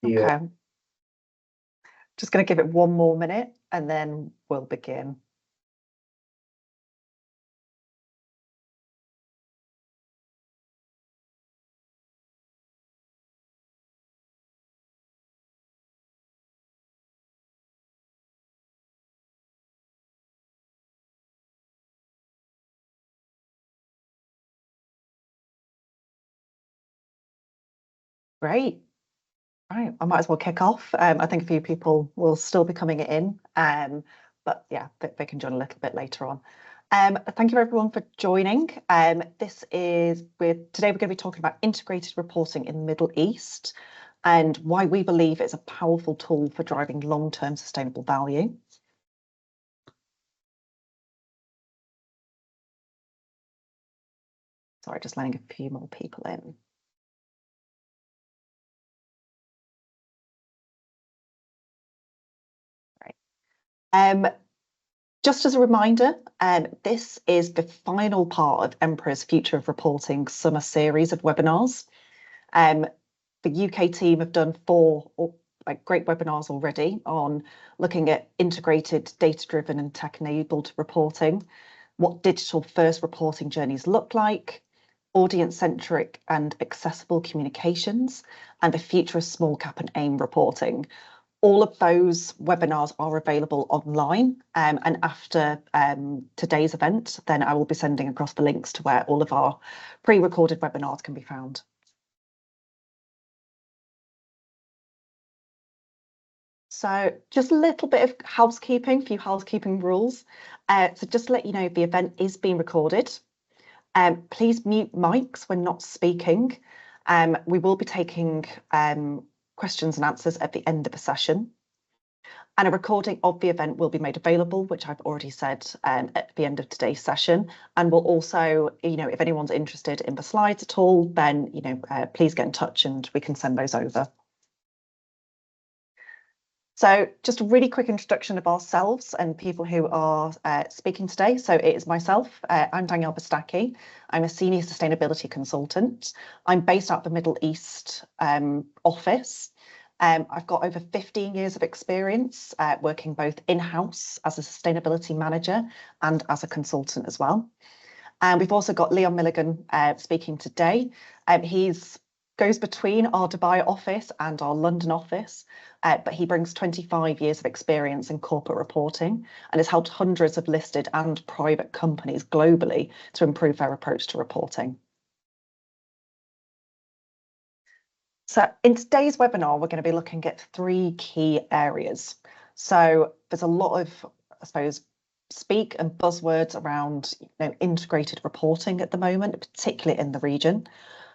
Yeah. Okay. Just going to give it one more minute and then we'll begin. Great. Right, I might as well kick off. I think a few people will still be coming in, but yeah, they can join a little bit later on. Thank you everyone for joining. Today we're going to be talking about integrated reporting in the Middle East and why we believe it's a powerful tool for driving long-term sustainable value. Sorry, just letting a few more people in. Right. Just as a reminder, this is the final part of Emperor's Future of Reporting summer series of webinars. The UK team have done four great webinars already on looking at integrated, data-driven and tech-enabled reporting, what digital-first reporting journeys look like, audience-centric and accessible communications, and the future of small cap and AIM reporting. All of those webinars are available online, and after today's event, then I will be sending across the links to where all of our pre-recorded webinars can be found. So just a little bit of housekeeping, a few housekeeping rules. So just to let you know, the event is being recorded. Please mute mics when not speaking. We will be taking questions and answers at the end of the session. And a recording of the event will be made available, which I've already said at the end of today's session. And we'll also, if anyone's interested in the slides at all, then, please get in touch and we can send those over. So just a really quick introduction of ourselves and people who are speaking today. So it is myself, I'm Danielle Bastaki. I'm a senior sustainability consultant. I'm based out of the Middle East office. I've got over 15 years of experience working both in-house as a sustainability manager and as a consultant as well. And we've also got Leon Milligan speaking today. He goes between our Dubai office and our London office, but he brings 25 years of experience in corporate reporting and has helped hundreds of listed and private companies globally to improve their approach to reporting. So in today's webinar, we're going to be looking at three key areas. So there's a lot of, I suppose, speak and buzzwords around integrated reporting at the moment, particularly in the region.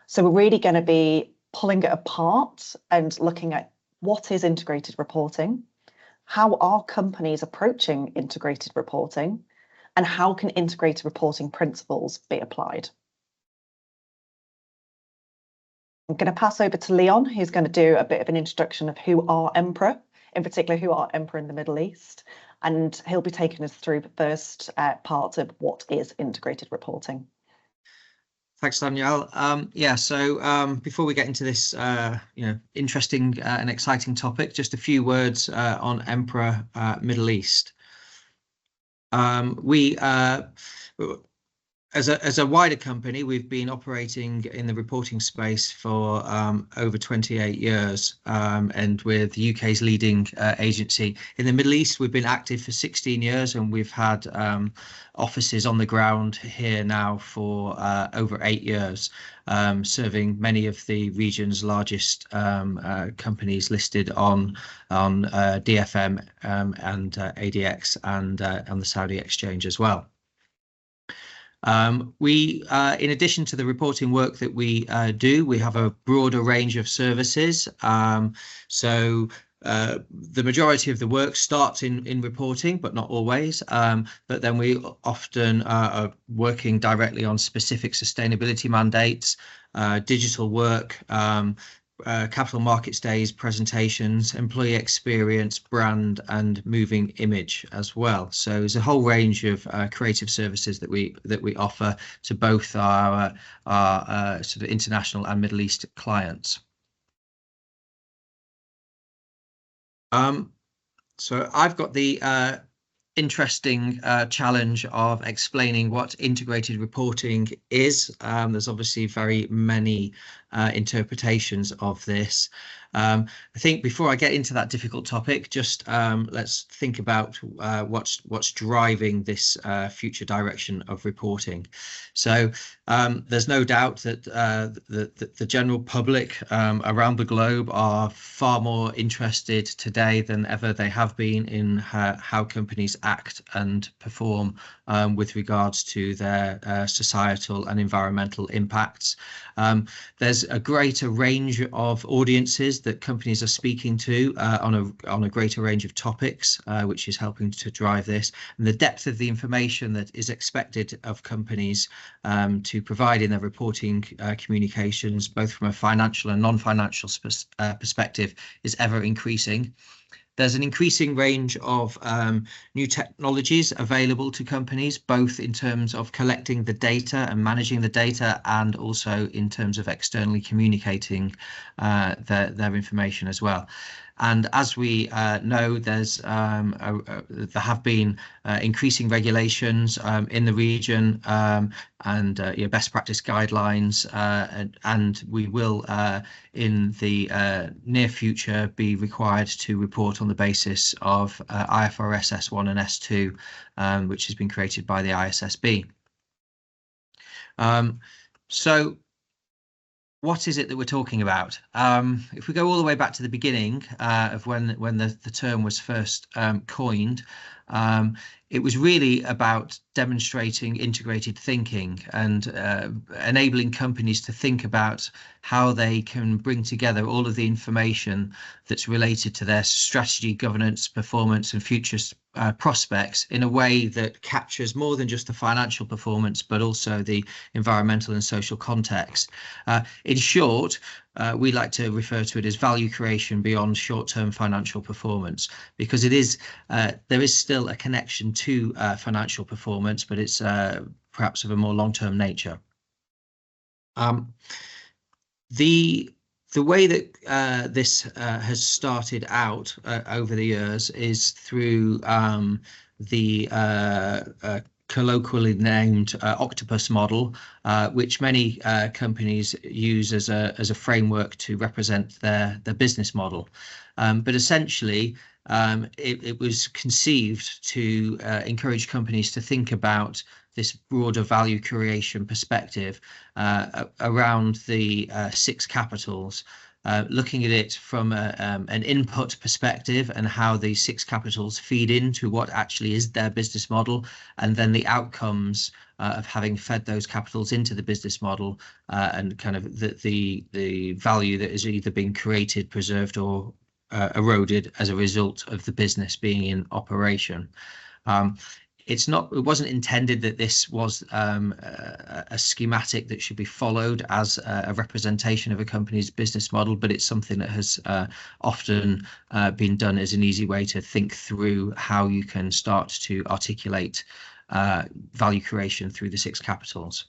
So we're really going to be pulling it apart and looking at what is integrated reporting, how are companies approaching integrated reporting, and how can integrated reporting principles be applied. I'm going to pass over to Leon, who's going to do a bit of an introduction of who are Emperor, in particular who are Emperor in the Middle East, and he'll be taking us through the first part of what is integrated reporting. Thanks, Danielle. Before we get into this, interesting and exciting topic, just a few words on Emperor Middle East. As a wider company, we've been operating in the reporting space for over 28 years, and with the UK's leading agency. In the Middle East, we've been active for 16 years, and we've had offices on the ground here now for over 8 years, serving many of the region's largest companies listed on DFM and ADX and on the Saudi Exchange as well. In addition to the reporting work that we do, we have a broader range of services. The majority of the work starts in reporting, but not always. But then we often are working directly on specific sustainability mandates, digital work, capital markets days, presentations, employee experience, brand, and moving image as well. So there's a whole range of creative services that we offer to both our sort of international and Middle East clients. So I've got the interesting challenge of explaining what integrated reporting is. There's obviously very many interpretations of this. I think before I get into that difficult topic, just let's think about what's driving this future direction of reporting. So there's no doubt that the general public around the globe are far more interested today than ever they have been in how companies act and perform with regards to their societal and environmental impacts. There's a greater range of audiences that companies are speaking to on a greater range of topics, which is helping to drive this. And the depth of the information that is expected of companies to provide in their reporting communications, both from a financial and non-financial perspective, is ever increasing. There's an increasing range of new technologies available to companies, both in terms of collecting the data and managing the data, and also in terms of externally communicating their information as well. And as we know, there have been increasing regulations in the region and best practice guidelines, and we will in the near future be required to report on the basis of IFRS S1 and S2, which has been created by the ISSB. So what is it that we're talking about? If we go all the way back to the beginning of when the term was first coined, it was really about demonstrating integrated thinking and enabling companies to think about how they can bring together all of the information that's related to their strategy, governance, performance, and future prospects in a way that captures more than just the financial performance, but also the environmental and social context. In short, we like to refer to it as value creation beyond short-term financial performance, because it is there is still a connection to financial performance, but it's perhaps of a more long-term nature. The way that this has started out over the years is through the colloquially named octopus model, which many companies use as a framework to represent their business model. But essentially, it was conceived to encourage companies to think about this broader value creation perspective around the 6 capitals, looking at it from an input perspective and how the 6 capitals feed into what actually is their business model, and then the outcomes of having fed those capitals into the business model and kind of the value that is either being created, preserved, or eroded as a result of the business being in operation. It wasn't intended that this was a schematic that should be followed as a representation of a company's business model, but it's something that has often been done as an easy way to think through how you can start to articulate value creation through the 6 capitals.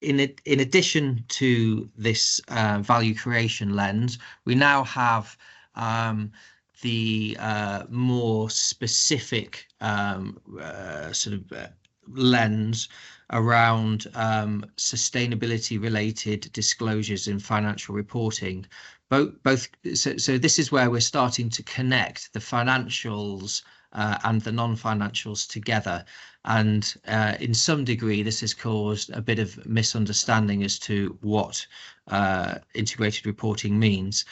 In addition to this value creation lens, we now have the more specific sort of lens around sustainability related disclosures in financial reporting. So this is where we're starting to connect the financials and the non-financials together, and in some degree this has caused a bit of misunderstanding as to what integrated reporting means.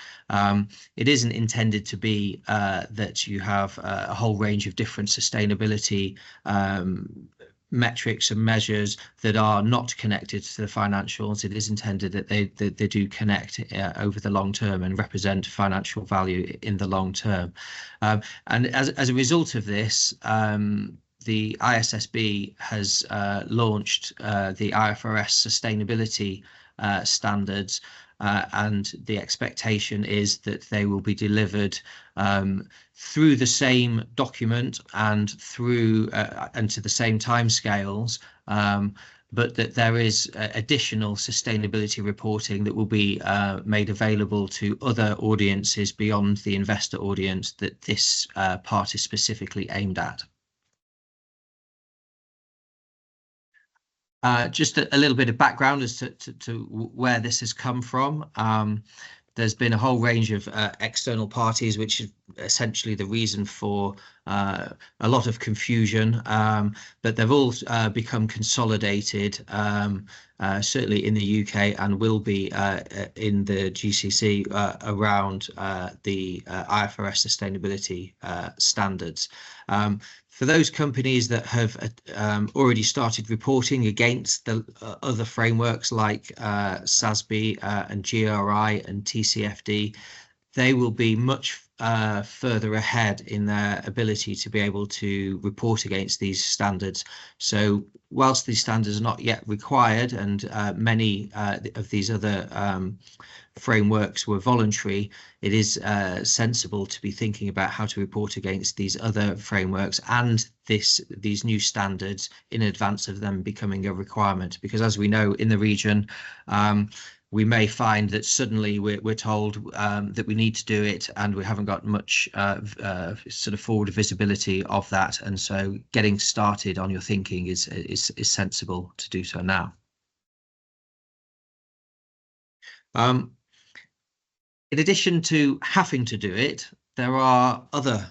It isn't intended to be that you have a whole range of different sustainability metrics and measures that are not connected to the financials. It is intended that they do connect over the long term and represent financial value in the long term. And as a result of this, the ISSB has launched the IFRS sustainability standards, and the expectation is that they will be delivered through the same document and through and to the same timescales but that there is additional sustainability reporting that will be made available to other audiences beyond the investor audience that this part is specifically aimed at. Just a little bit of background as to where this has come from. There's been a whole range of external parties, which is essentially the reason for a lot of confusion, but they've all become consolidated, certainly in the UK, and will be in the GCC around the IFRS sustainability standards. For those companies that have already started reporting against the other frameworks like SASB and GRI and TCFD, they will be much further ahead in their ability to be able to report against these standards. So whilst these standards are not yet required, and many of these other frameworks were voluntary, it is sensible to be thinking about how to report against these other frameworks and these new standards in advance of them becoming a requirement. Because as we know in the region, we may find that suddenly we're told that we need to do it, and we haven't got much sort of forward visibility of that. And so getting started on your thinking is sensible to do so now. In addition to having to do it, there are other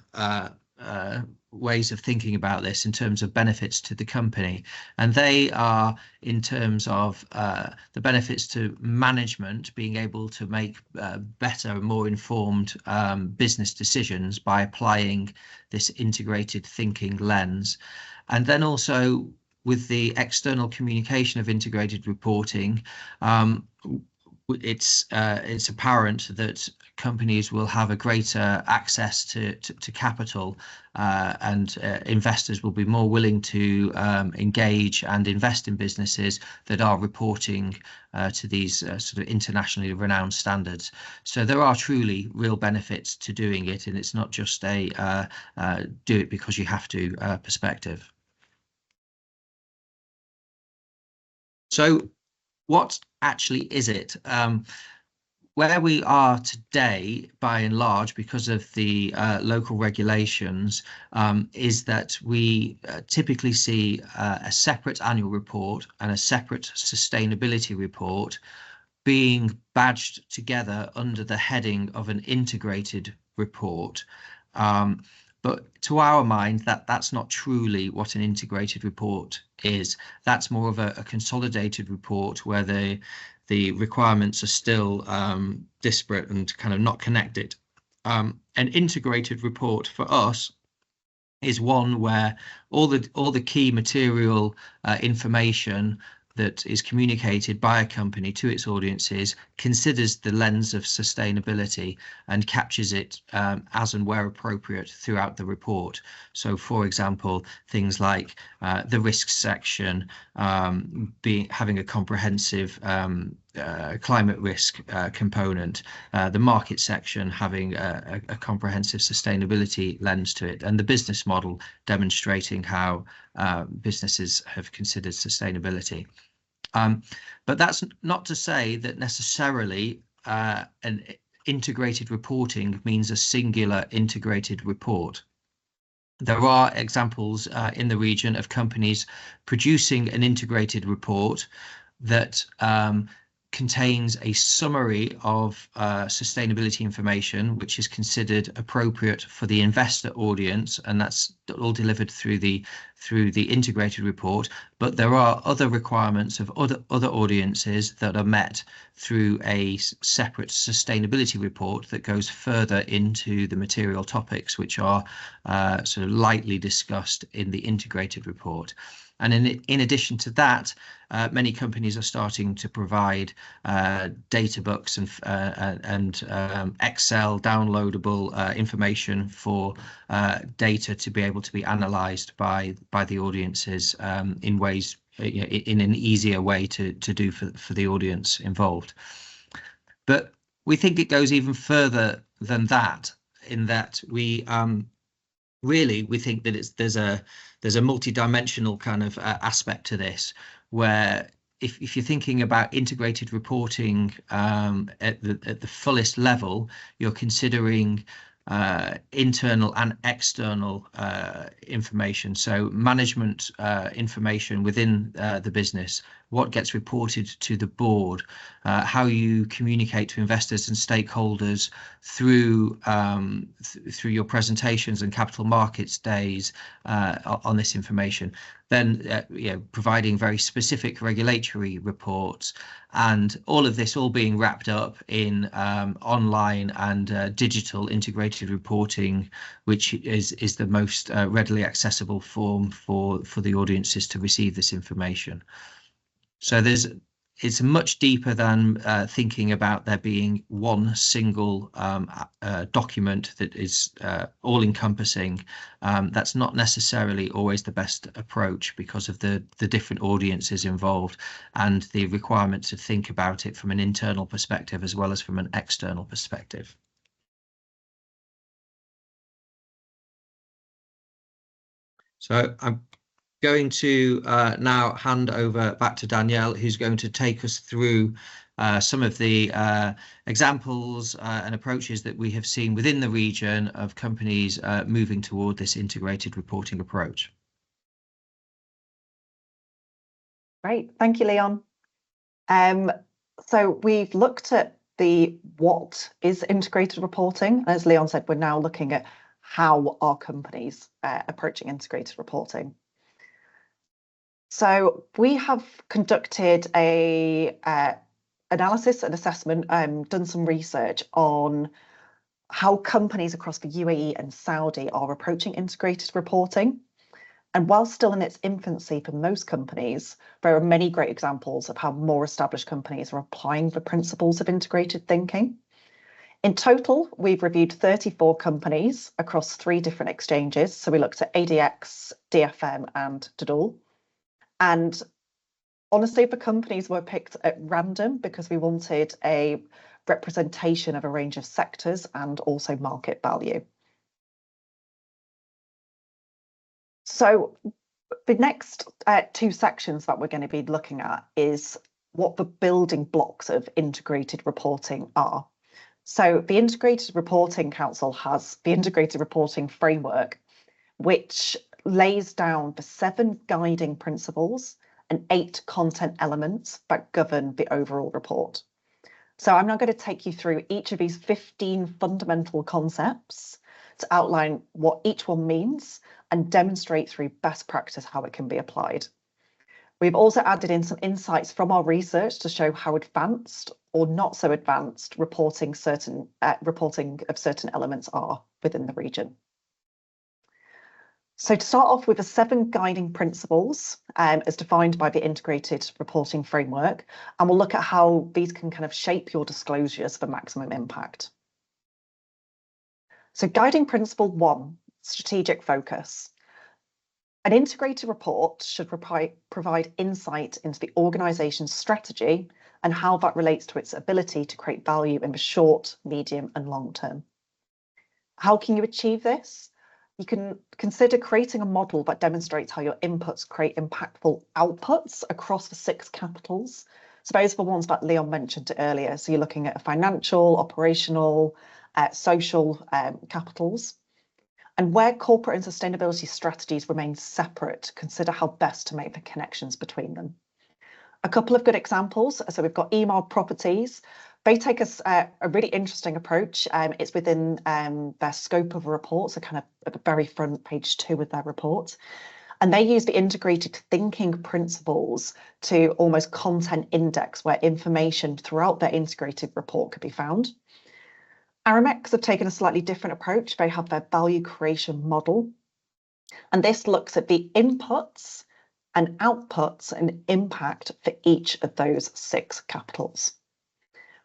ways of thinking about this in terms of benefits to the company, and they are in terms of the benefits to management being able to make better and more informed business decisions by applying this integrated thinking lens. And then also with the external communication of integrated reporting, it's apparent that companies will have a greater access to capital, and investors will be more willing to engage and invest in businesses that are reporting to these sort of internationally renowned standards. So there are truly real benefits to doing it, and it's not just a do it because you have to perspective. So what actually is it? Where we are today, by and large, because of the local regulations, is that we typically see a separate annual report and a separate sustainability report being badged together under the heading of an integrated report. But to our mind, that's not truly what an integrated report is. That's more of a consolidated report where the requirements are still disparate and kind of not connected. An integrated report for us is one where all the key material information that is communicated by a company to its audiences considers the lens of sustainability and captures it as and where appropriate throughout the report. So, for example, things like the risks section having a comprehensive climate risk component, the market section having a comprehensive sustainability lens to it, and the business model demonstrating how businesses have considered sustainability. But that's not to say that necessarily an integrated reporting means a singular integrated report. There are examples in the region of companies producing an integrated report that contains a summary of sustainability information which is considered appropriate for the investor audience, and that's all delivered through the integrated report. But there are other requirements of other audiences that are met through a separate sustainability report that goes further into the material topics which are sort of lightly discussed in the integrated report. And in addition to that, many companies are starting to provide data books and Excel downloadable information for data to be able to be analysed by the audiences in ways, in an easier way to do for the audience involved. But we think it goes even further than that, in that we really, we think that there's a multi-dimensional kind of aspect to this, where if you're thinking about integrated reporting at the fullest level, you're considering internal and external information. So management information within the business, what gets reported to the board, how you communicate to investors and stakeholders through through your presentations and capital markets days on this information. Then providing very specific regulatory reports, and all of this all being wrapped up in online and digital integrated reporting, which is the most readily accessible form for the audiences to receive this information. So it's much deeper than thinking about there being one single document that is all-encompassing. That's not necessarily always the best approach because of the different audiences involved and the requirement to think about it from an internal perspective as well as from an external perspective. So I'm going to now hand over back to Danielle, who's going to take us through some of the examples and approaches that we have seen within the region of companies moving toward this integrated reporting approach. Great, thank you, Leon. So we've looked at what is integrated reporting. As Leon said, we're now looking at how are companies approaching integrated reporting. So we have conducted a analysis and assessment, done some research on how companies across the UAE and Saudi are approaching integrated reporting. And while still in its infancy for most companies, there are many great examples of how more established companies are applying the principles of integrated thinking. In total, we've reviewed 34 companies across 3 different exchanges. So we looked at ADX, DFM and Dudool. And honestly, the companies were picked at random because we wanted a representation of a range of sectors and also market value. So the next 2 sections that we're going to be looking at is what the building blocks of integrated reporting are. So the Integrated Reporting Council has the Integrated Reporting Framework, which lays down the 7 guiding principles and 8 content elements that govern the overall report. So I'm now going to take you through each of these 15 fundamental concepts to outline what each one means and demonstrate through best practice how it can be applied. We've also added in some insights from our research to show how advanced or not so advanced reporting of certain elements are within the region. So to start off with the 7 guiding principles as defined by the Integrated Reporting Framework, and we'll look at how these can kind of shape your disclosures for maximum impact. So guiding principle 1, strategic focus. An integrated report should provide insight into the organisation's strategy and how that relates to its ability to create value in the short, medium and long term. How can you achieve this? You can consider creating a model that demonstrates how your inputs create impactful outputs across the 6 capitals. So those are the ones that Leon mentioned earlier. So you're looking at financial, operational, social capitals. And where corporate and sustainability strategies remain separate, consider how best to make the connections between them. A couple of good examples. So we've got Emaar Properties. They take us a really interesting approach. It's within their scope of a report, so kind of at the very front, page 2 of their report. And they use the integrated thinking principles to almost content index where information throughout their integrated report could be found. Aramex have taken a slightly different approach. They have their value creation model. And this looks at the inputs and outputs and impact for each of those 6 capitals.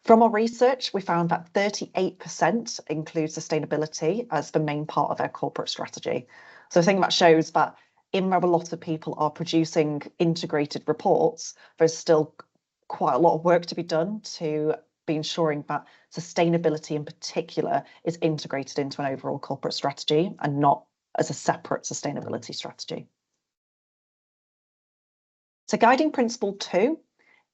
From our research, we found that 38% include sustainability as the main part of their corporate strategy. So I think that shows that even though a lot of people are producing integrated reports, there's still quite a lot of work to be done to be ensuring that sustainability in particular is integrated into an overall corporate strategy and not as a separate sustainability strategy. So guiding principle 2,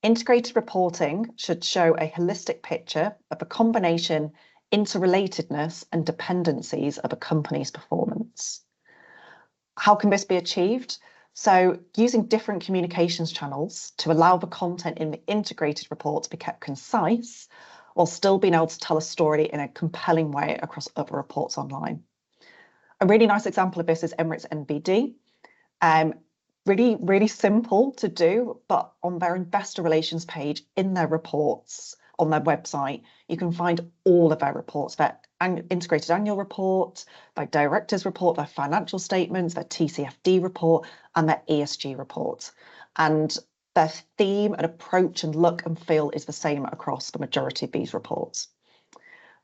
integrated reporting should show a holistic picture of a combination, interrelatedness and dependencies of a company's performance. How can this be achieved? So using different communications channels to allow the content in the integrated report to be kept concise while still being able to tell a story in a compelling way across other reports online. A really nice example of this is Emirates NBD. Really simple to do, but on their investor relations page in their reports on their website, you can find all of their reports, their integrated annual report, their director's report, their financial statements, their TCFD report, and their ESG report. And their theme and approach and look and feel is the same across the majority of these reports.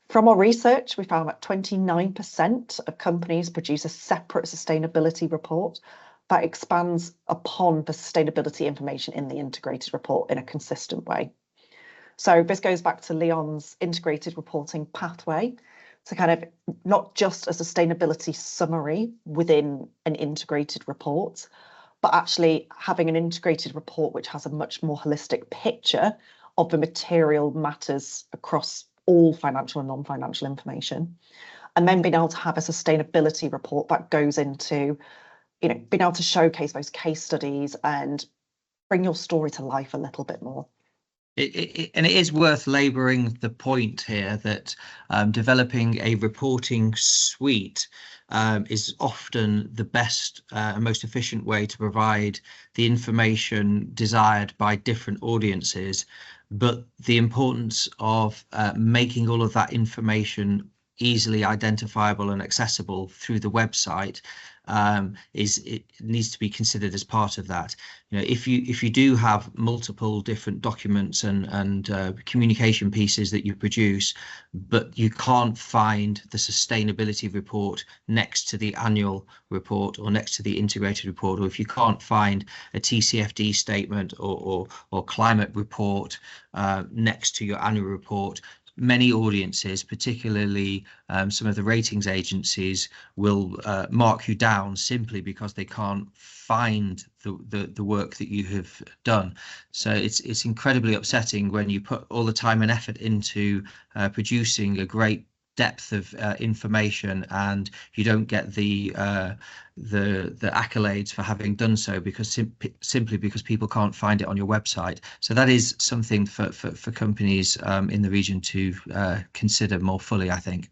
From our research, we found that 29% of companies produce a separate sustainability report that expands upon the sustainability information in the integrated report in a consistent way. So this goes back to Leon's integrated reporting pathway, to kind of not just a sustainability summary within an integrated report, but actually having an integrated report which has a much more holistic picture of the material matters across all financial and non-financial information, and then being able to have a sustainability report that goes into, you know, being able to showcase those case studies and bring your story to life a little bit more. And it is worth labouring the point here that developing a reporting suite is often the best and most efficient way to provide the information desired by different audiences. But the importance of making all of that information easily identifiable and accessible through the website it needs to be considered as part of that. You know, if you do have multiple different documents and communication pieces that you produce, but you can't find the sustainability report next to the annual report or next to the integrated report, or if you can't find a TCFD statement or climate report next to your annual report, many audiences, particularly some of the ratings agencies, will mark you down simply because they can't find the work that you have done. So it's incredibly upsetting when you put all the time and effort into producing a great depth of information and you don't get the accolades for having done so, because simply because people can't find it on your website. So that is something for companies in the region to consider more fully, I think.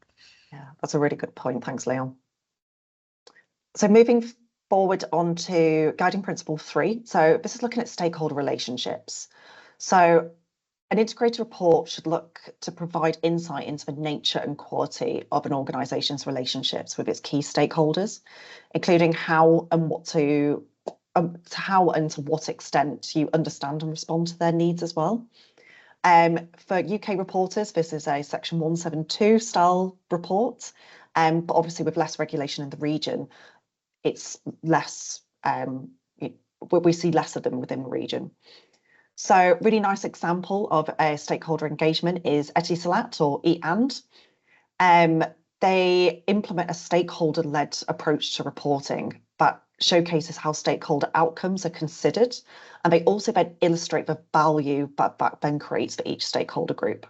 Yeah, that's a really good point. Thanks, Leon. So moving forward on to guiding principle 3. So this is looking at stakeholder relationships. So an integrated report should look to provide insight into the nature and quality of an organisation's relationships with its key stakeholders, including how and to what extent you understand and respond to their needs as well. For UK reporters, this is a Section 172 style report, but obviously with less regulation in the region, it's less. We see less of them within the region. So really nice example of a stakeholder engagement is Etisalat or EAND. They implement a stakeholder-led approach to reporting that showcases how stakeholder outcomes are considered, and they also then illustrate the value that then creates for each stakeholder group.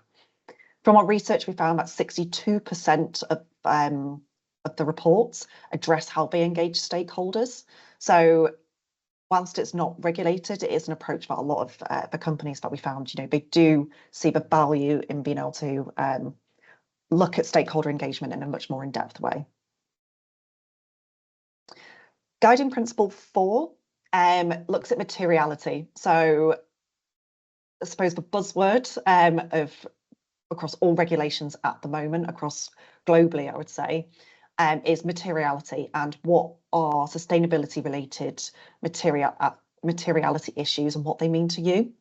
From our research, we found that 62% of the reports address how they engage stakeholders. So whilst it's not regulated, it is an approach that a lot of the companies that we found, you know, they do see the value in being able to look at stakeholder engagement in a much more in-depth way. Guiding principle 4 looks at materiality. So I suppose the buzzword of across all regulations at the moment, across globally, I would say, is materiality and what are sustainability related materiality issues and what they mean to you.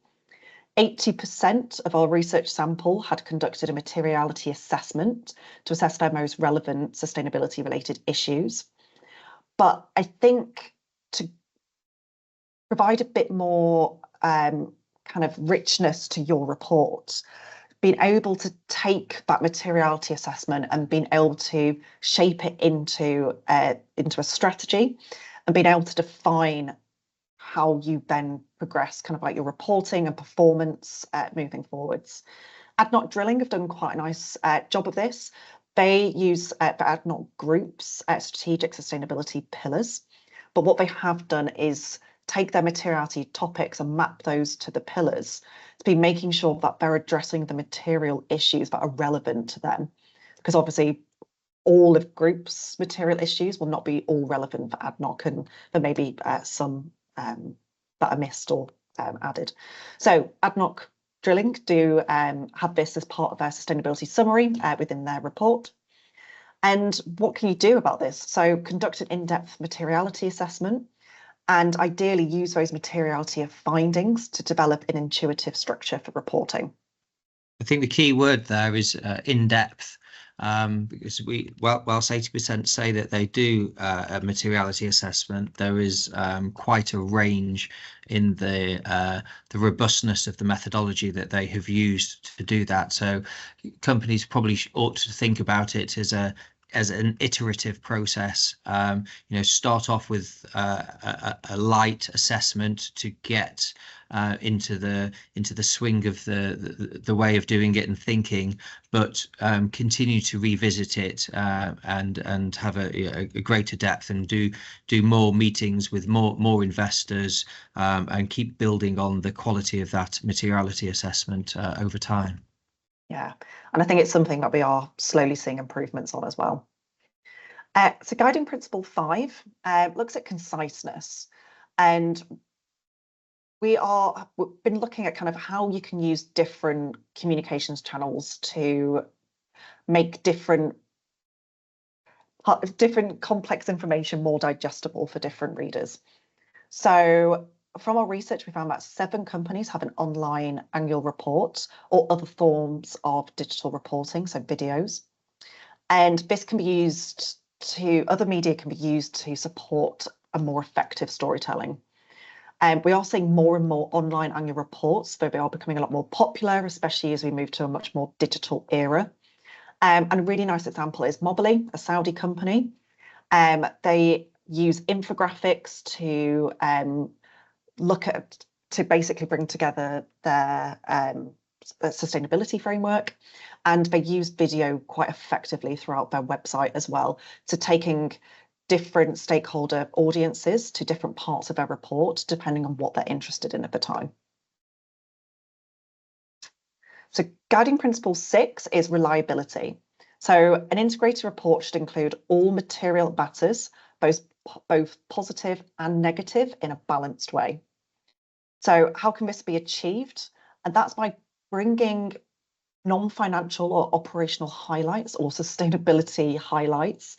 80% of our research sample had conducted a materiality assessment to assess their most relevant sustainability related issues. But I think to provide a bit more kind of richness to your report, being able to take that materiality assessment and being able to shape it into a strategy, and being able to define how you then progress kind of like your reporting and performance moving forwards. ADNOC Drilling have done quite a nice job of this. They use the ADNOC Group's strategic sustainability pillars, but what they have done is take their materiality topics and map those to the pillars to be making sure that they're addressing the material issues that are relevant to them. Because obviously all of group's material issues will not be all relevant for ADNOC, and there may be some that are missed or added. So ADNOC Drilling do have this as part of their sustainability summary within their report. And what can you do about this? So conduct an in-depth materiality assessment, and ideally use those materiality findings to develop an intuitive structure for reporting. I think the key word there is in-depth, because whilst 80% say that they do a materiality assessment, there is quite a range in the robustness of the methodology that they have used to do that. So companies probably ought to think about it as an iterative process. Start off with a light assessment to get into the swing of the way of doing it and thinking, but continue to revisit it and have a greater depth, and do more meetings with more investors, and keep building on the quality of that materiality assessment over time. Yeah, and I think it's something that we are slowly seeing improvements on as well. So guiding principle 5 looks at conciseness, and we've been looking at kind of how you can use different communications channels to make different complex information more digestible for different readers. So from our research, we found that 7 companies have an online annual report or other forms of digital reporting, so videos. And this can be used other media can be used to support a more effective storytelling. And we are seeing more and more online annual reports, though they are becoming a lot more popular, especially as we move to a much more digital era. And a really nice example is Mobily, a Saudi company. They use infographics to basically bring together their sustainability framework, and they use video quite effectively throughout their website as well, so taking different stakeholder audiences to different parts of their report depending on what they're interested in at the time. So guiding principle 6 is reliability. So an integrated report should include all material matters, both positive and negative, in a balanced way. So how can this be achieved? And that's by bringing non-financial or operational highlights or sustainability highlights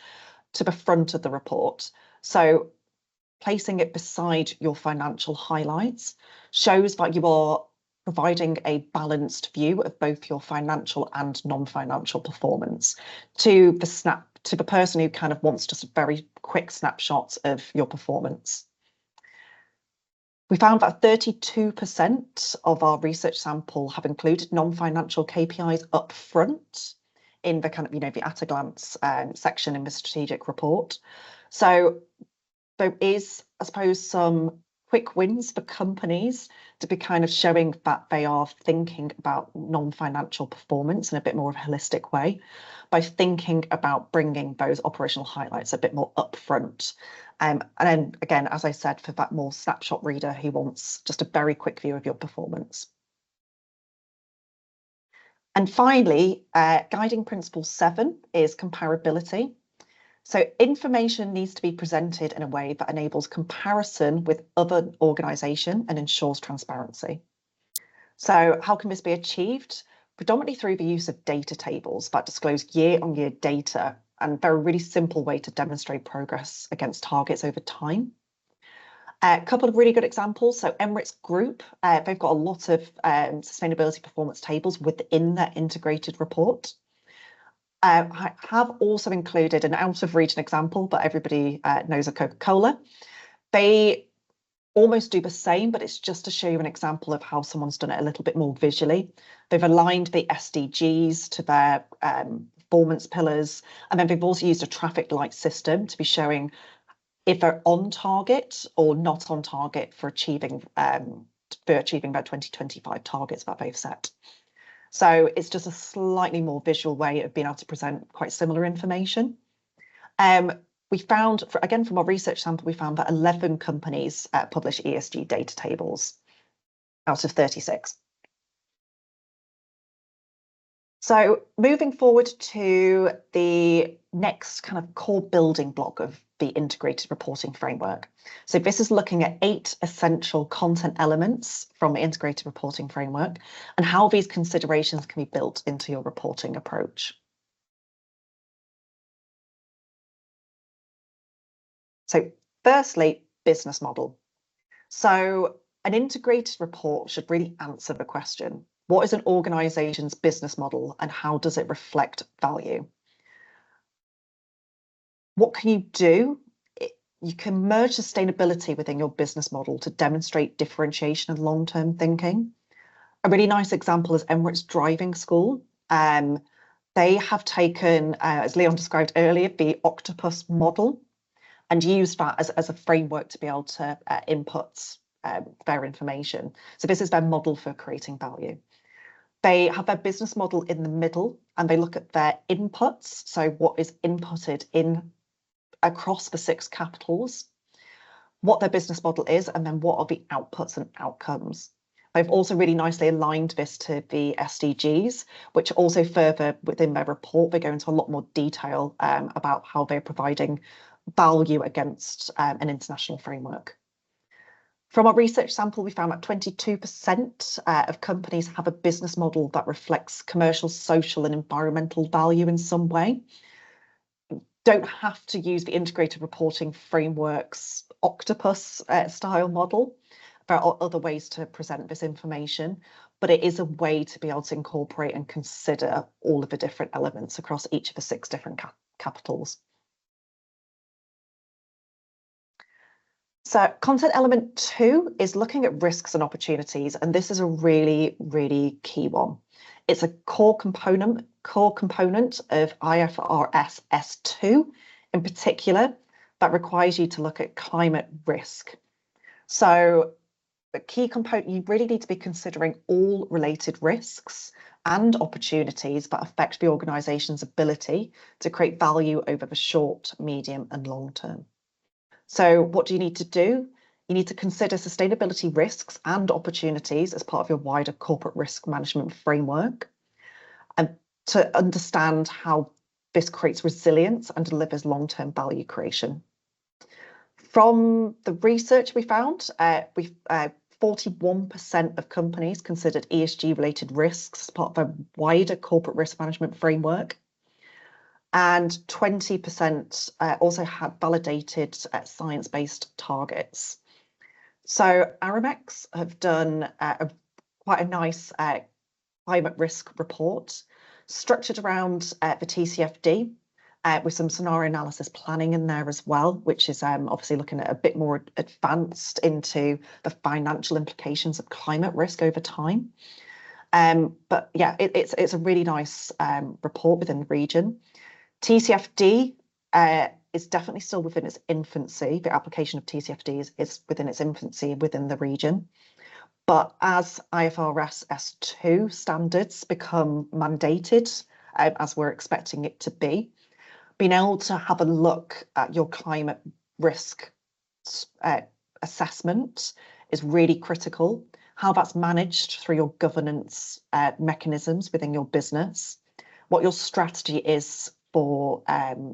to the front of the report. So placing it beside your financial highlights shows that you are providing a balanced view of both your financial and non-financial performance to the person who kind of wants just a very quick snapshot of your performance. We found that 32% of our research sample have included non-financial KPIs up front in the kind of, the at a glance section in the strategic report. So there is, I suppose, some quick wins for companies to be kind of showing that they are thinking about non-financial performance in a bit more of a holistic way by thinking about bringing those operational highlights a bit more upfront. And then again, as I said, for that more snapshot reader who wants just a very quick view of your performance. And finally, guiding principle 7 is comparability. So information needs to be presented in a way that enables comparison with other organisations and ensures transparency. So how can this be achieved? Predominantly through the use of data tables that disclose year-on-year data, and they're a really simple way to demonstrate progress against targets over time. A couple of really good examples. So Emirates Group, they've got a lot of sustainability performance tables within their integrated report. I have also included an out of region example, but everybody knows of Coca-Cola. They almost do the same, but it's just to show you an example of how someone's done it a little bit more visually. They've aligned the SDGs to their performance pillars, and then they've also used a traffic light system to be showing if they're on target or not on target for achieving their 2025 targets that they've set. So it's just a slightly more visual way of being able to present quite similar information. We found, again, from our research sample, we found that 11 companies publish ESG data tables out of 36. So moving forward to the next kind of core building block of the integrated reporting framework. So this is looking at 8 essential content elements from the integrated reporting framework and how these considerations can be built into your reporting approach. So firstly, business model. So an integrated report should really answer the question, what is an organization's business model and how does it reflect value? What can you do? You can merge sustainability within your business model to demonstrate differentiation and long-term thinking. A really nice example is Emirates Driving School. They have taken, as Leon described earlier, the octopus model and used that as a framework to be able to input their information. So this is their model for creating value. They have their business model in the middle and they look at their inputs. So what is inputted in across the 6 capitals, what their business model is, and then what are the outputs and outcomes. They've also really nicely aligned this to the SDGs, which also further within their report, they go into a lot more detail about how they're providing value against an international framework. From our research sample, we found that 22% of companies have a business model that reflects commercial, social and environmental value in some way. Don't have to use the integrated reporting framework's octopus style model. There are other ways to present this information, but it is a way to be able to incorporate and consider all of the different elements across each of the 6 different capitals. So content element 2 is looking at risks and opportunities, and this is a really, really key one. It's a core component of IFRS S2 in particular that requires you to look at climate risk. So the key component, you really need to be considering all related risks and opportunities that affect the organisation's ability to create value over the short, medium and long term. So what do you need to do? You need to consider sustainability risks and opportunities as part of your wider corporate risk management framework, and to understand how this creates resilience and delivers long-term value creation. From the research we found, 41% of companies considered ESG-related risks as part of a wider corporate risk management framework. And 20% also had validated science-based targets. So Aramex have done quite a nice climate risk report structured around the TCFD with some scenario analysis planning in there as well, which is obviously looking at a bit more advanced into the financial implications of climate risk over time. But yeah, it's a really nice report within the region. TCFD is definitely still within its infancy. The application of TCFD is within its infancy within the region. But as IFRS S2 standards become mandated, as we're expecting it to be, being able to have a look at your climate risk assessment is really critical. How that's managed through your governance mechanisms within your business, what your strategy is for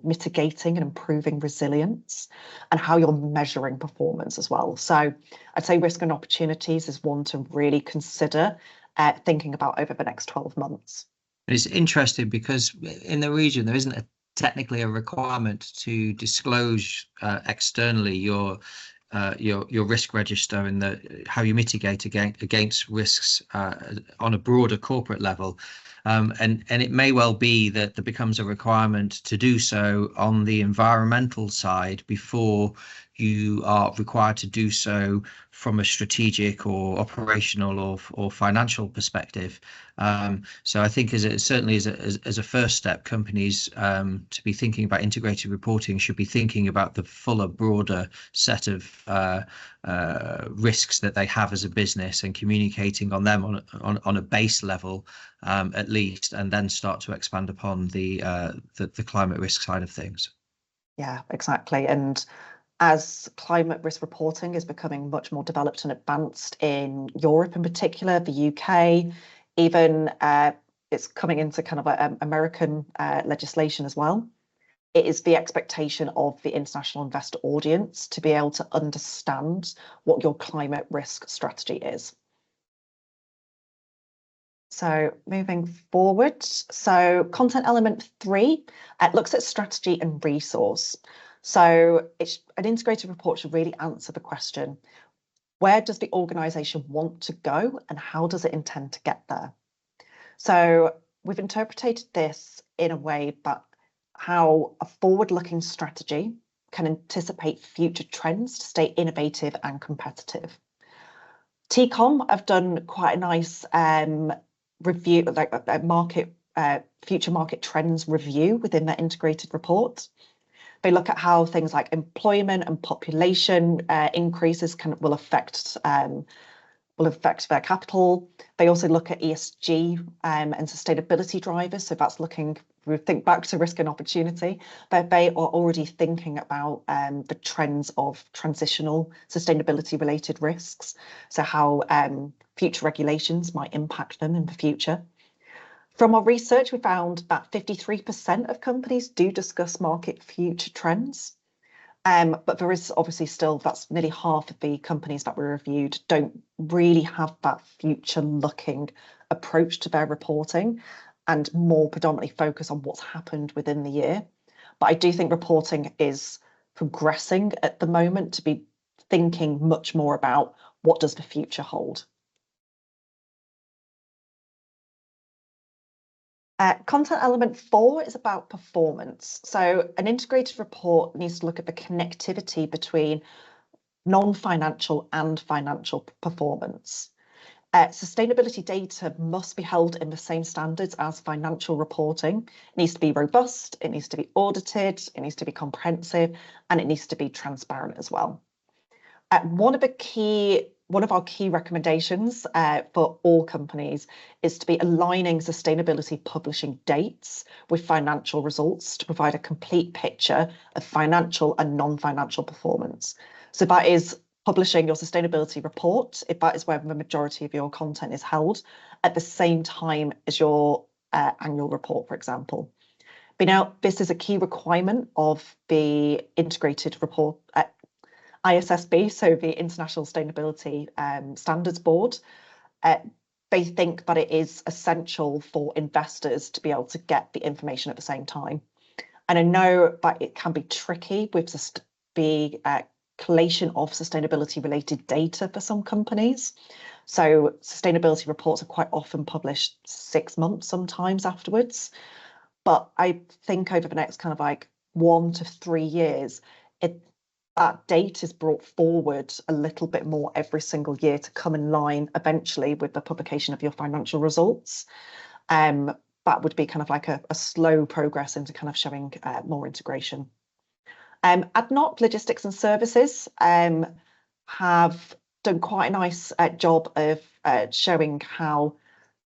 mitigating and improving resilience, and how you're measuring performance as well. So I'd say risk and opportunities is one to really consider thinking about over the next 12 months. It's interesting because in the region there isn't technically a requirement to disclose externally your risk register and how you mitigate against risks on a broader corporate level. And it may well be that there becomes a requirement to do so on the environmental side before you are required to do so from a strategic or operational or financial perspective. So I think certainly as a first step, companies to be thinking about integrated reporting should be thinking about the fuller, broader set of risks that they have as a business and communicating on them on a base level at least, and then start to expand upon the climate risk side of things. Yeah, exactly. And as climate risk reporting is becoming much more developed and advanced in Europe in particular, the UK, even it's coming into kind of American legislation as well. It is the expectation of the international investor audience to be able to understand what your climate risk strategy is. So moving forward, so content element 3, it looks at strategy and resource. So an integrated report should really answer the question, where does the organisation want to go and how does it intend to get there? So we've interpreted this in a way that how a forward-looking strategy can anticipate future trends to stay innovative and competitive. TCOM have done quite a nice review, like a future market trends review within their integrated report. They look at how things like employment and population increases will affect their capital. They also look at ESG and sustainability drivers. So that's looking, we think back to risk and opportunity, but they are already thinking about the trends of transitional sustainability related risks. So how future regulations might impact them in the future. From our research, we found that 53% of companies do discuss market future trends. But there is obviously still, that's nearly half of the companies that we reviewed don't really have that future looking approach to their reporting and more predominantly focus on what's happened within the year. But I do think reporting is progressing at the moment to be thinking much more about what does the future hold. Content element 4 is about performance. So an integrated report needs to look at the connectivity between non-financial and financial performance. Sustainability data must be held in the same standards as financial reporting. It needs to be robust, it needs to be audited, it needs to be comprehensive, and it needs to be transparent as well. One of our key recommendations for all companies is to be aligning sustainability publishing dates with financial results to provide a complete picture of financial and non-financial performance. So that is publishing your sustainability report, if that is where the majority of your content is held, at the same time as your annual report, for example. But now this is a key requirement of the integrated report ISSB, so the International Sustainability Standards Board. They think that it is essential for investors to be able to get the information at the same time. And I know that it can be tricky with the collation of sustainability related data for some companies. So sustainability reports are quite often published 6 months sometimes afterwards. But I think over the next kind of like 1 to 3 years, that date is brought forward a little bit more every single year to come in line eventually with the publication of your financial results. That would be kind of like a slow progress into kind of showing more integration. ADNOC Logistics and Services have done quite a nice job of showing how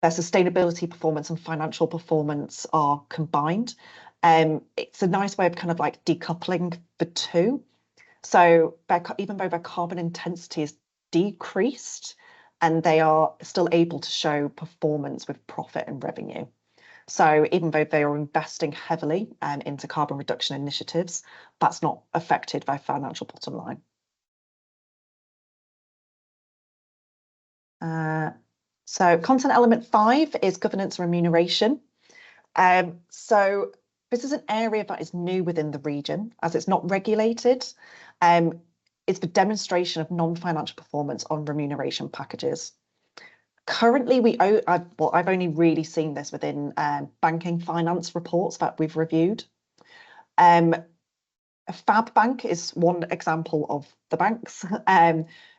their sustainability performance and financial performance are combined. It's a nice way of kind of like decoupling the two. So even though their carbon intensity is decreased, and they are still able to show performance with profit and revenue. So even though they are investing heavily into carbon reduction initiatives, that's not affected by financial bottom line. So content element 5 is governance remuneration. So this is an area that is new within the region as it's not regulated. It's the demonstration of non-financial performance on remuneration packages. Currently, I've only really seen this within banking finance reports that we've reviewed. A Fab Bank is one example of the banks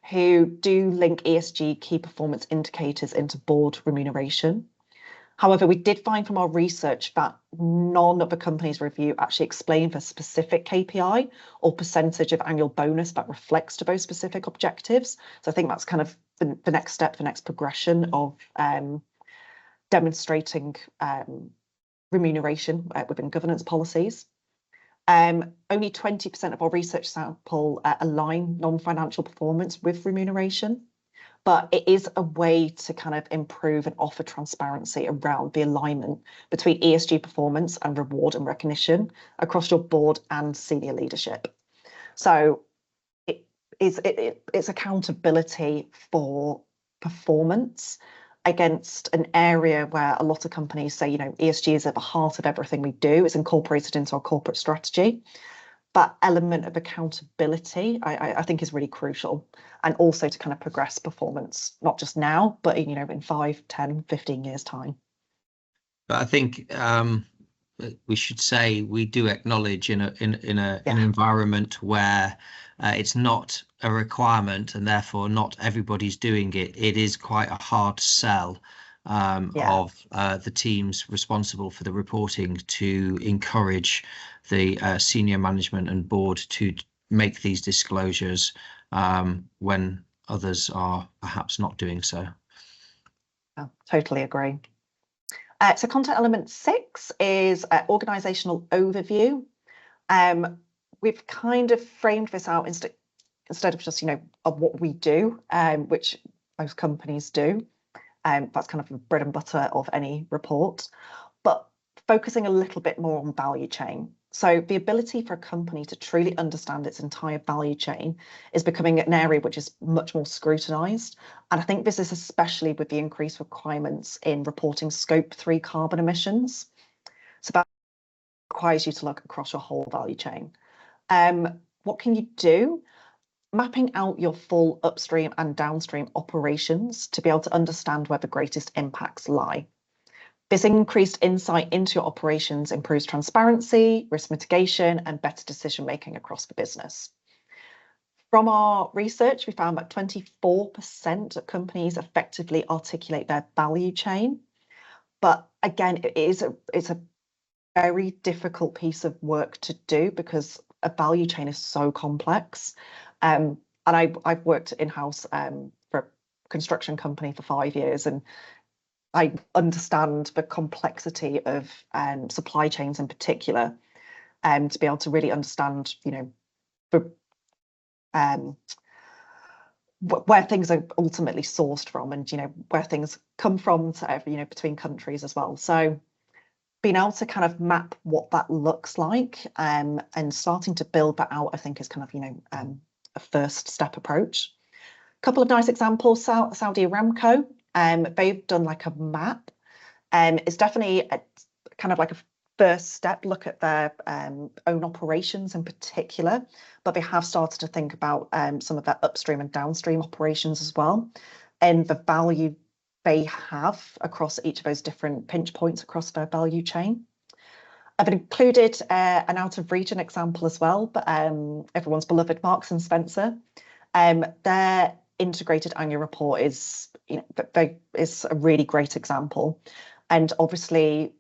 who do link ESG key performance indicators into board remuneration. However, we did find from our research that none of the companies review actually explain the specific KPI or percentage of annual bonus that reflects to those specific objectives. So I think that's kind of the next step, the next progression of demonstrating remuneration within governance policies. Only 20% of our research sample align non-financial performance with remuneration, but it is a way to kind of improve and offer transparency around the alignment between ESG performance and reward and recognition across your board and senior leadership. So it's accountability for performance against an area where a lot of companies say, you know, ESG is at the heart of everything we do. It's incorporated into our corporate strategy. That element of accountability, I think, is really crucial, and also to kind of progress performance, not just now, but in 5, 10, 15 years time. But I think we should say we do acknowledge in an environment where it's not a requirement and therefore not everybody's doing it. It is quite a hard sell of the teams responsible for the reporting to encourage the senior management and board to make these disclosures when others are perhaps not doing so. I totally agree. So content element 6 is organisational overview. We've kind of framed this out instead of just, of what we do, which most companies do. That's kind of the bread and butter of any report, but focusing a little bit more on value chain. So the ability for a company to truly understand its entire value chain is becoming an area which is much more scrutinised. And I think this is especially with the increased requirements in reporting Scope 3 carbon emissions. So that requires you to look across your whole value chain. What can you do? Mapping out your full upstream and downstream operations to be able to understand where the greatest impacts lie. This increased insight into your operations improves transparency, risk mitigation, and better decision-making across the business. From our research, we found that 24% of companies effectively articulate their value chain. But again, it's a very difficult piece of work to do because a value chain is so complex. And I've worked in-house for a construction company for 5 years, and I understand the complexity of supply chains in particular, to be able to really understand, where things are ultimately sourced from, and where things come from, to, between countries as well. So being able to kind of map what that looks like and starting to build that out, I think, is kind of a first step approach. A couple of nice examples: Saudi Aramco. They've done like a map. It's definitely kind of like a first step look at their own operations in particular, but they have started to think about some of their upstream and downstream operations as well, and the value they have across each of those different pinch points across their value chain. I've included an out of region example as well, but everyone's beloved Marks and Spencer. Their integrated annual report is a really great example, and obviously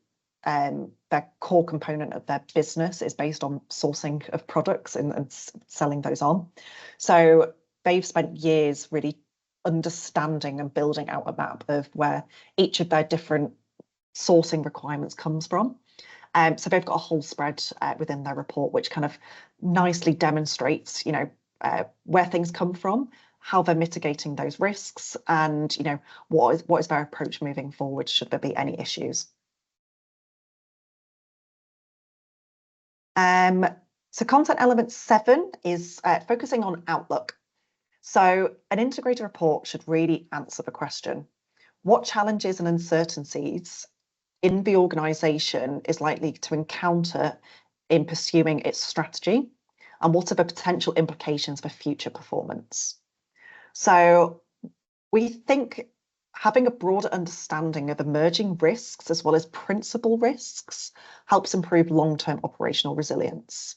their core component of their business is based on sourcing of products and selling those on. So they've spent years really understanding and building out a map of where each of their different sourcing requirements comes from. So they've got a whole spread within their report, which kind of nicely demonstrates, where things come from, how they're mitigating those risks, and what is their approach moving forward should there be any issues. So content element 7 is focusing on outlook. So an integrated report should really answer the question: what challenges and uncertainties in the organisation is likely to encounter in pursuing its strategy, and what are the potential implications for future performance? So we think having a broader understanding of emerging risks as well as principal risks helps improve long-term operational resilience.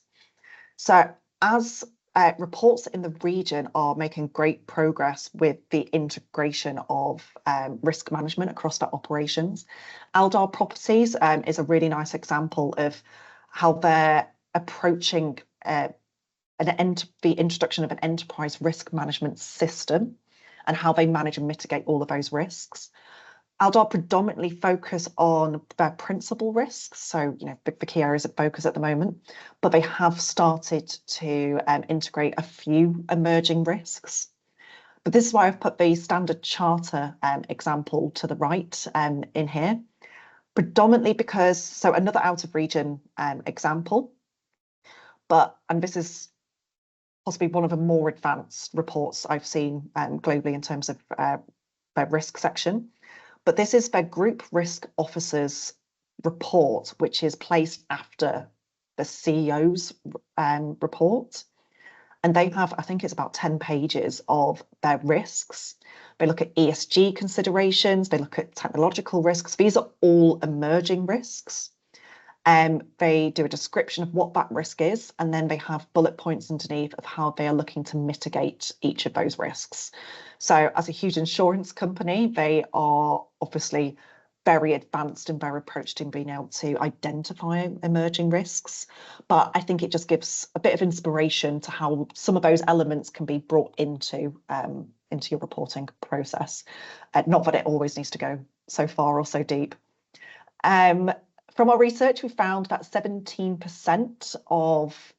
So as reports in the region are making great progress with the integration of risk management across their operations, Aldar Properties is a really nice example of how they're approaching the introduction of an enterprise risk management system and how they manage and mitigate all of those risks. Aldar predominantly focus on their principal risks, so the key areas of focus at the moment, but they have started to integrate a few emerging risks. But this is why I've put the Standard Charter example to the right in here, predominantly because, so another out of region example, and this is possibly one of the more advanced reports I've seen globally in terms of their risk section. But this is their Group Risk Officers report, which is placed after the CEO's report. And they have, I think it's about 10 pages of their risks. They look at ESG considerations, they look at technological risks. These are all emerging risks. They do a description of what that risk is, and then they have bullet points underneath of how they are looking to mitigate each of those risks. So as a huge insurance company, they are obviously very advanced in their approach to being able to identify emerging risks. But I think it just gives a bit of inspiration to how some of those elements can be brought into your reporting process. Not that it always needs to go so far or so deep. From our research, we found that 17% of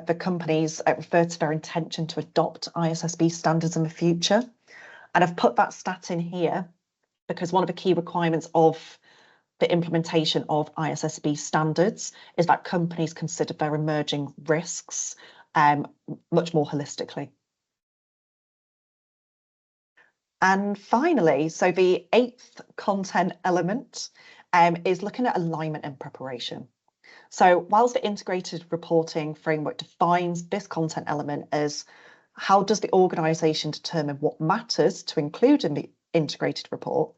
the companies refer to their intention to adopt ISSB standards in the future. And I've put that stat in here because one of the key requirements of the implementation of ISSB standards is that companies consider their emerging risks much more holistically. And finally, so the 8th content element is looking at alignment and preparation. So whilst the integrated reporting framework defines this content element as how does the organisation determine what matters to include in the integrated report,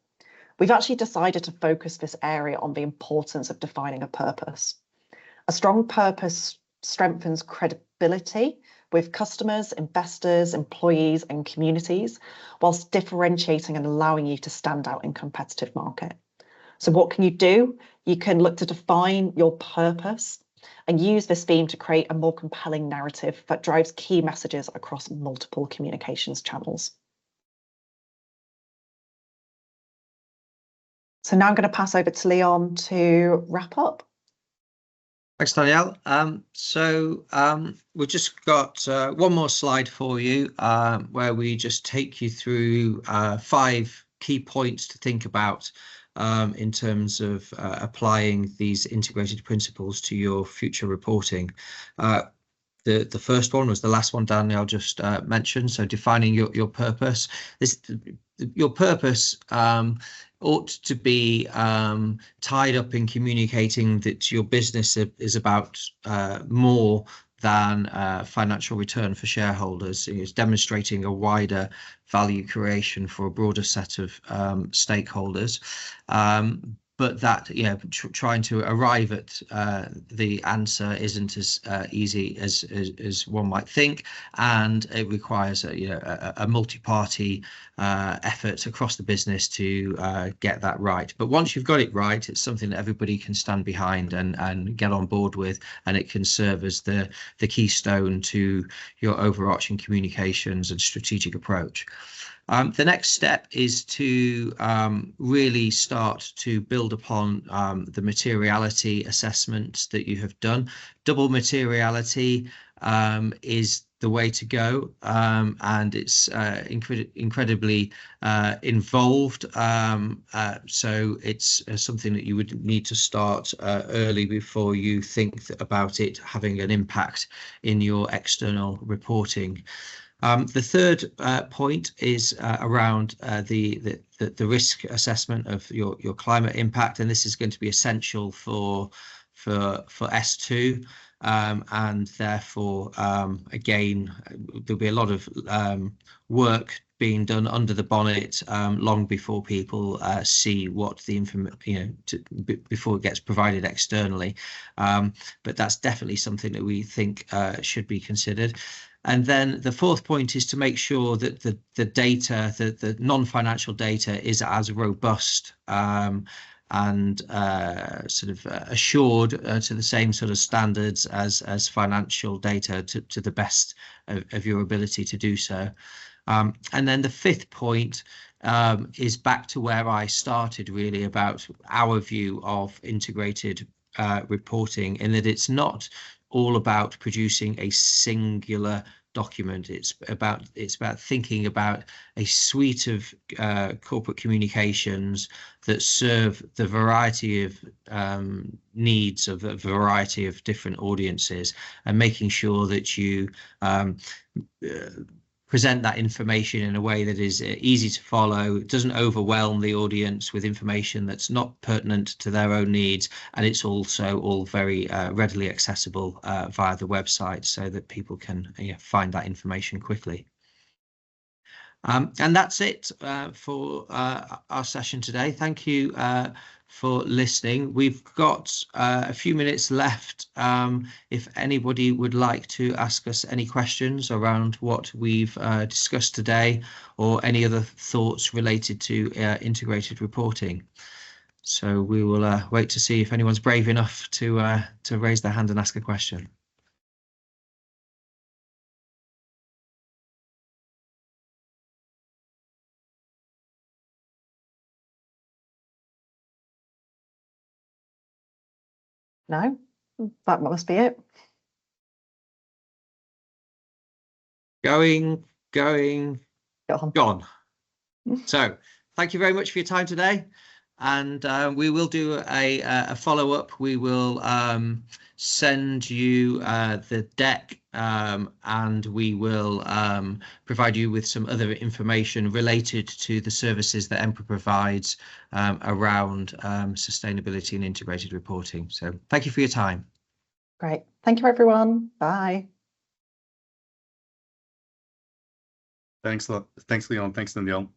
we've actually decided to focus this area on the importance of defining a purpose. A strong purpose strengthens credibility with customers, investors, employees and communities, whilst differentiating and allowing you to stand out in a competitive market. So what can you do? You can look to define your purpose and use this theme to create a more compelling narrative that drives key messages across multiple communications channels. So now I'm going to pass over to Leon to wrap up. Thanks, Danielle. We've just got one more slide for you where we just take you through 5 key points to think about in terms of applying these integrated principles to your future reporting. The first one was the last one Danielle just mentioned, so defining your purpose. Your purpose ought to be tied up in communicating that your business is about more than financial return for shareholders. It's demonstrating a wider value creation for a broader set of stakeholders. But that, trying to arrive at the answer isn't as easy as one might think, and it requires a multi-party effort across the business to get that right. But once you've got it right, it's something that everybody can stand behind and get on board with, and it can serve as the keystone to your overarching communications and strategic approach. The next step is to really start to build upon the materiality assessment that you have done. Double materiality is the way to go, and it's incredibly involved. So it's something that you would need to start early before you think about it having an impact in your external reporting. The third point is around the risk assessment of your climate impact, and this is going to be essential for for S2, and therefore, again, there'll be a lot of work being done under the bonnet long before people see what the information, before it gets provided externally. But that's definitely something that we think should be considered. And then the fourth point is to make sure that the data, the non-financial data, is as robust and sort of assured to the same sort of standards as financial data, to the best of your ability to do so. And then the fifth point is back to where I started, really, about our view of integrated reporting, in that it's not all about producing a singular document. It's about thinking about a suite of corporate communications that serve the variety of needs of a variety of different audiences, and making sure that you present that information in a way that is easy to follow, doesn't overwhelm the audience with information that's not pertinent to their own needs, and it's also all very readily accessible via the website, so that people can find that information quickly. And that's it for our session today. Thank you for listening. We've got a few minutes left if anybody would like to ask us any questions around what we've discussed today, or any other thoughts related to integrated reporting. So we will wait to see if anyone's brave enough to raise their hand and ask a question. No, that must be it. Gone. So thank you very much for your time today, and we will do a follow-up. We will send you the deck, and we will provide you with some other information related to the services that EMPRA provides around sustainability and integrated reporting. So thank you for your time. Great. Thank you, everyone. Bye. Thanks, Leon. Thanks, Danielle.